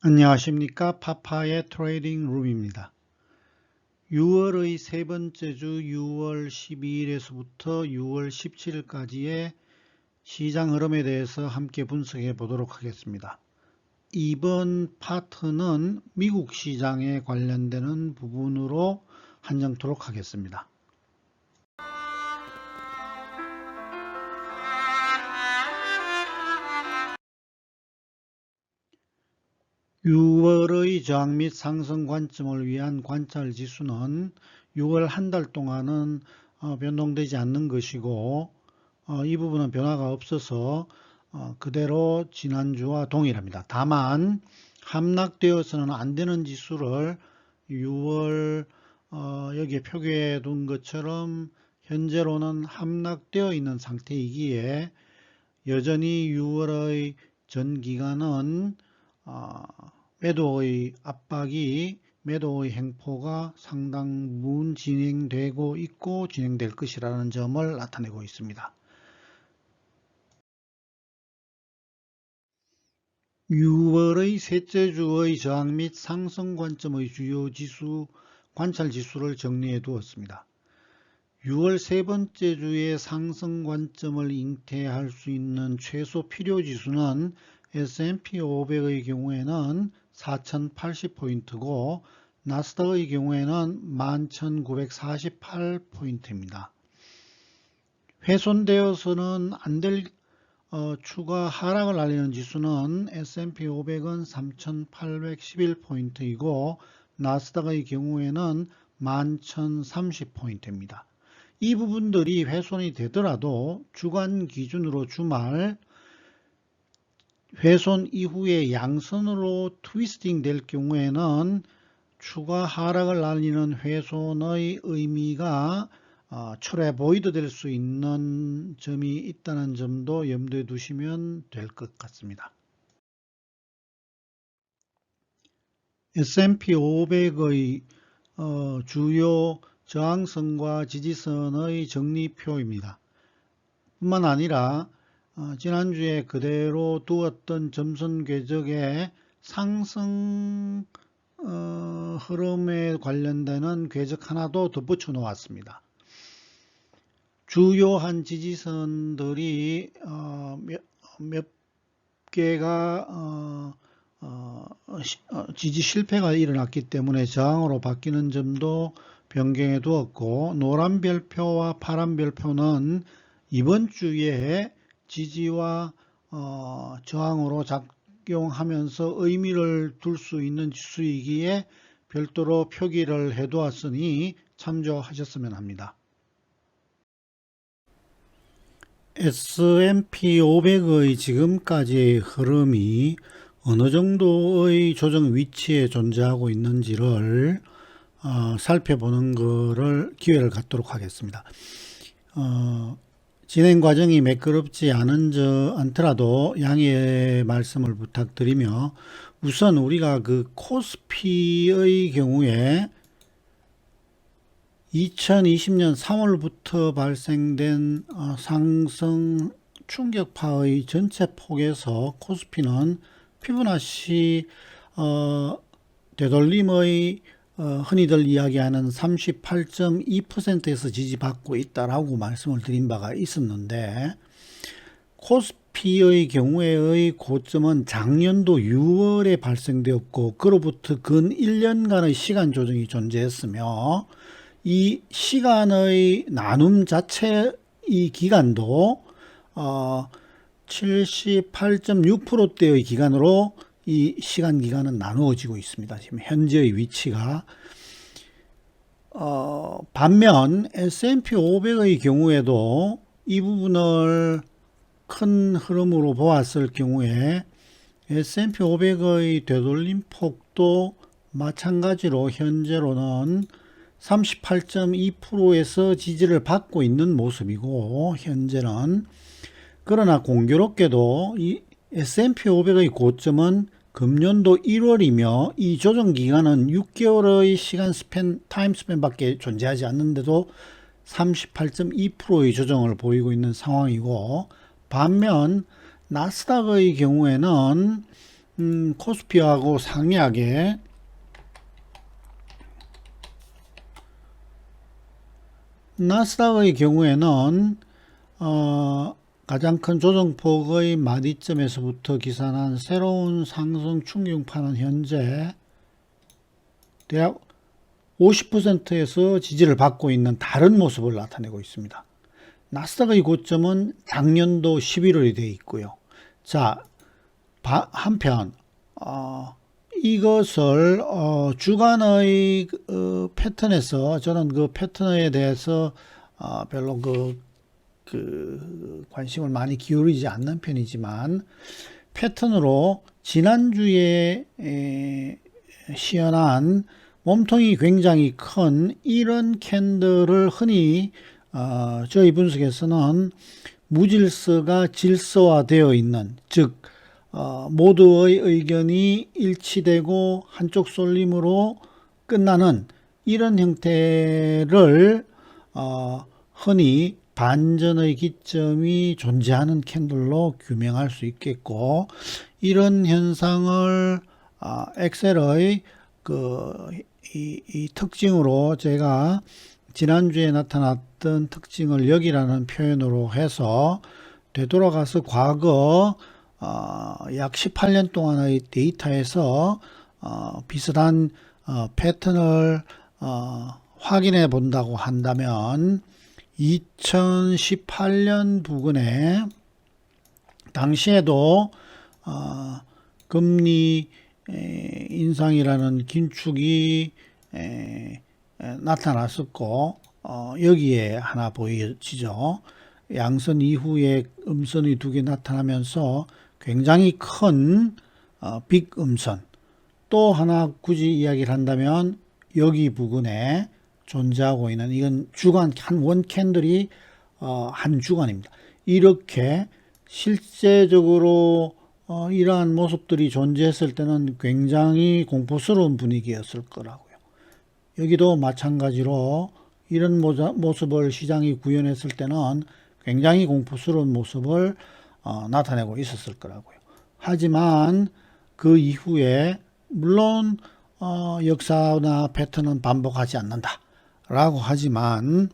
안녕하십니까. 파파의 트레이딩 룸입니다. 6월의 세 번째 주 6월 12일에서부터 6월 17일까지의 시장 흐름에 대해서 함께 분석해 보도록 하겠습니다. 이번 파트는 미국 시장에 관련되는 부분으로 한정토록 하겠습니다. 6월의 저항 및 상승 관점을 위한 관찰 지수는 6월 한 달 동안은 변동되지 않는 것이고 이 부분은 변화가 없어서 그대로 지난주와 동일합니다. 다만 함락되어서는 안 되는 지수를 6월 여기에 표기해 둔 것처럼 현재로는 함락되어 있는 상태이기에 여전히 6월의 전 기간은 매도의 압박이 매도의 행포가 상당 부분 진행되고 있고 진행될 것이라는 점을 나타내고 있습니다. 6월의 셋째 주의 저항 및 상승 관점의 주요 지수, 관찰 지수를 정리해 두었습니다. 6월 세 번째 주의 상승 관점을 잉태할 수 있는 최소 필요 지수는 S&P 500의 경우에는 4080포인트고 나스닥의 경우에는 11948포인트입니다. 훼손되어서는 안 될 추가 하락을 알리는 지수는 S&P 500은 3811포인트이고 나스닥의 경우에는 11030포인트입니다. 이 부분들이 훼손이 되더라도 주간 기준으로 주말 훼손 이후에 양선으로 트위스팅 될 경우에는 추가 하락을 알리는 훼손의 의미가 철회 보이드 될 수 있는 점이 있다는 점도 염두에 두시면 될 것 같습니다. S&P 500의 주요 저항선과 지지선의 정리표입니다. 뿐만 아니라 지난주에 그대로 두었던 점선 궤적의 상승 흐름에 관련되는 궤적 하나도 덧붙여 놓았습니다. 주요한 지지선들이 몇 개가 지지 실패가 일어났기 때문에 저항으로 바뀌는 점도 변경해 두었고 노란 별표와 파란 별표는 이번 주에 지지와 저항으로 작용하면서 의미를 둘 수 있는 지수이기에 별도로 표기를 해 두었으니 참조하셨으면 합니다. S&P 500의 지금까지의 흐름이 어느 정도의 조정 위치에 존재하고 있는지를 살펴보는 기회를 갖도록 하겠습니다. 진행 과정이 매끄럽지 않더라도 양해의 말씀을 부탁드리며 우선 우리가 그 코스피의 경우에 2020년 3월부터 발생된 상승 충격파의 전체 폭에서 코스피는 피보나치 되돌림의 흔히들 이야기하는 38.2%에서 지지받고 있다라고 말씀을 드린 바가 있었는데 코스피의 경우에의 고점은 작년도 6월에 발생되었고 그로부터 근 1년간의 시간 조정이 존재했으며 이 시간의 나눔 자체 이 기간도 78.6%대의 기간으로 이 시간 기간은 나누어지고 있습니다. 지금 현재의 위치가 반면 S&P 500의 경우에도 이 부분을 큰 흐름으로 보았을 경우에 S&P 500의 되돌림 폭도 마찬가지로 현재로는 38.2%에서 지지를 받고 있는 모습이고 현재는 그러나 공교롭게도 이 S&P 500의 고점은 금년도 1월이며 이 조정 기간은 6개월의 타임 스팬밖에 존재하지 않는데도 38.2%의 조정을 보이고 있는 상황이고 반면 나스닥의 경우에는 코스피하고 상이하게 나스닥의 경우에는 가장 큰 조정폭의 마디점에서부터 기산한 새로운 상승 충격파는 현재 대략 50%에서 지지를 받고 있는 다른 모습을 나타내고 있습니다. 나스닥의 고점은 작년도 11월이 되어 있고요. 자, 한편 이것을 주간의 패턴에서 저는 그 패턴에 대해서 별로 관심을 많이 기울이지 않는 편이지만 패턴으로 지난주에 시연한 몸통이 굉장히 큰 이런 캔들을 흔히 저희 분석에서는 무질서가 질서화되어 있는, 즉 모두의 의견이 일치되고 한쪽 쏠림으로 끝나는 이런 형태를 흔히 반전의 기점이 존재하는 캔들로 규명할 수 있겠고, 이런 현상을 엑셀의 이 특징으로 제가 지난주에 나타났던 특징을 여기라는 표현으로 해서 되돌아가서 과거 약 18년 동안의 데이터에서 비슷한 패턴을 확인해 본다고 한다면 2018년 부근에 당시에도 금리 인상이라는 긴축이 나타났었고 여기에 하나 보여지죠. 양선 이후에 음선이 두 개 나타나면서 굉장히 큰 빅 음선, 또 하나 굳이 이야기를 한다면 여기 부근에 존재하고 있는, 이건 주간 한 원 캔들이 한 주간입니다. 이렇게 실제적으로 이러한 모습들이 존재했을 때는 굉장히 공포스러운 분위기였을 거라고요. 여기도 마찬가지로 이런 모습을 시장이 구현했을 때는 굉장히 공포스러운 모습을 나타내고 있었을 거라고요. 하지만 그 이후에 물론 역사나 패턴은 반복하지 않는다 라고 하지만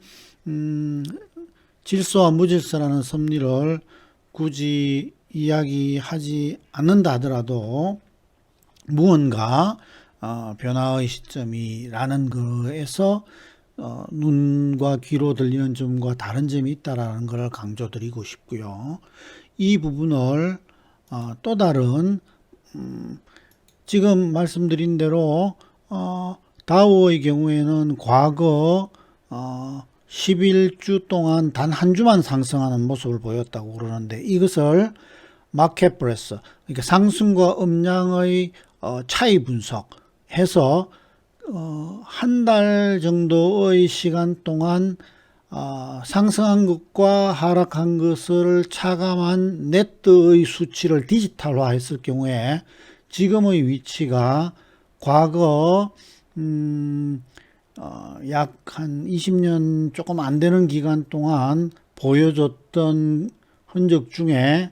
질서와 무질서라는 섭리를 굳이 이야기하지 않는다 하더라도 무언가 변화의 시점이라는 거에서 눈과 귀로 들리는 점과 다른 점이 있다라는 것을 강조드리고 싶고요. 이 부분을 또 다른 지금 말씀드린 대로 다우의 경우에는 과거 11주 동안 단 한 주만 상승하는 모습을 보였다고 그러는데, 이것을 마켓 브레스, 그러니까 상승과 음량의 차이 분석해서 한 달 정도의 시간 동안 상승한 것과 하락한 것을 차감한 네트의 수치를 디지털화했을 경우에 지금의 위치가 과거 약 한 20년 조금 안 되는 기간 동안 보여줬던 흔적 중에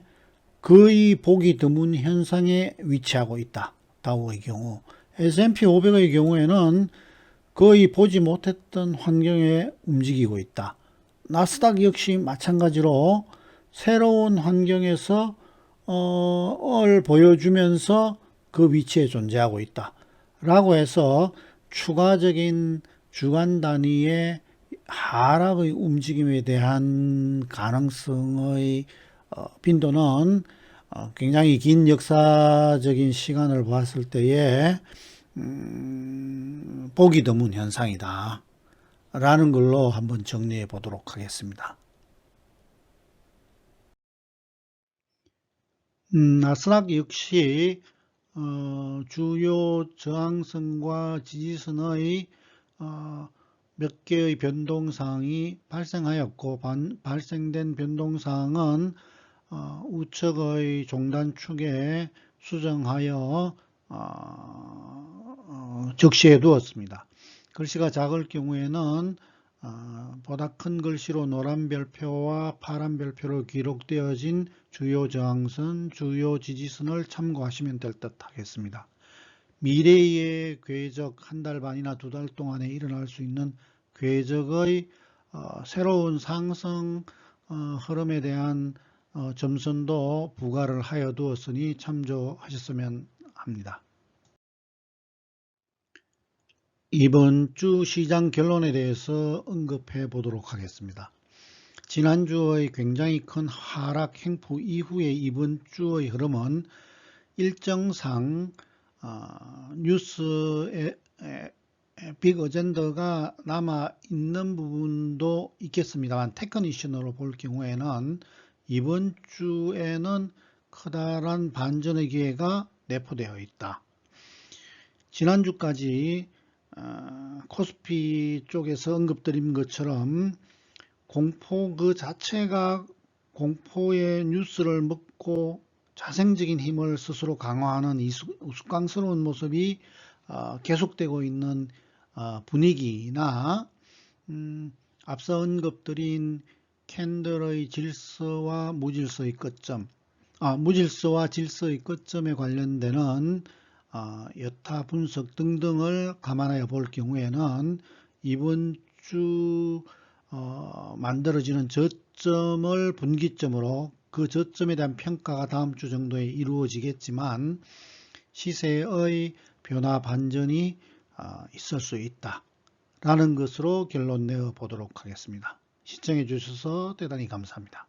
거의 보기 드문 현상에 위치하고 있다. 다우의 경우. S&P 500의 경우에는 거의 보지 못했던 환경에 움직이고 있다. 나스닥 역시 마찬가지로 새로운 환경에서 을 보여주면서 그 위치에 존재하고 있다 라고 해서 추가적인 주간 단위의 하락의 움직임에 대한 가능성의 빈도는 굉장히 긴 역사적인 시간을 봤을 때에 보기 드문 현상이다 라는 걸로 한번 정리해 보도록 하겠습니다. 나스닥 역시 주요 저항선과 지지선의 몇 개의 변동사항이 발생하였고, 발생된 변동사항은 우측의 종단축에 수정하여 적시해 두었습니다. 글씨가 작을 경우에는 보다 큰 글씨로 노란 별표와 파란 별표로 기록되어진 주요 저항선, 주요 지지선을 참고하시면 될 듯 하겠습니다. 미래의 궤적 한 달 반이나 두 달 동안에 일어날 수 있는 궤적의 새로운 상승 흐름에 대한 점선도 부과를 하여 두었으니 참조하셨으면 합니다. 이번 주 시장 결론에 대해서 언급해 보도록 하겠습니다. 지난주의 굉장히 큰 하락 행포 이후에 이번 주의 흐름은 일정상 뉴스에 빅 어젠더가 남아 있는 부분도 있겠습니다만 테크니션으로 볼 경우에는 이번 주에는 커다란 반전의 기회가 내포되어 있다. 지난주까지 코스피 쪽에서 언급드린 것처럼 공포 그 자체가 공포의 뉴스를 먹고 자생적인 힘을 스스로 강화하는 이 우스꽝스러운 모습이 계속되고 있는 분위기나 앞서 언급드린 캔들의 질서와 무질서의 끝점, 무질서와 질서의 끝점에 관련되는 여타 분석 등등을 감안하여 볼 경우에는 이번 주 만들어지는 저점을 분기점으로 그 저점에 대한 평가가 다음 주 정도에 이루어지겠지만 시세의 변화 반전이 있을 수 있다 라는 것으로 결론 내어 보도록 하겠습니다. 시청해 주셔서 대단히 감사합니다.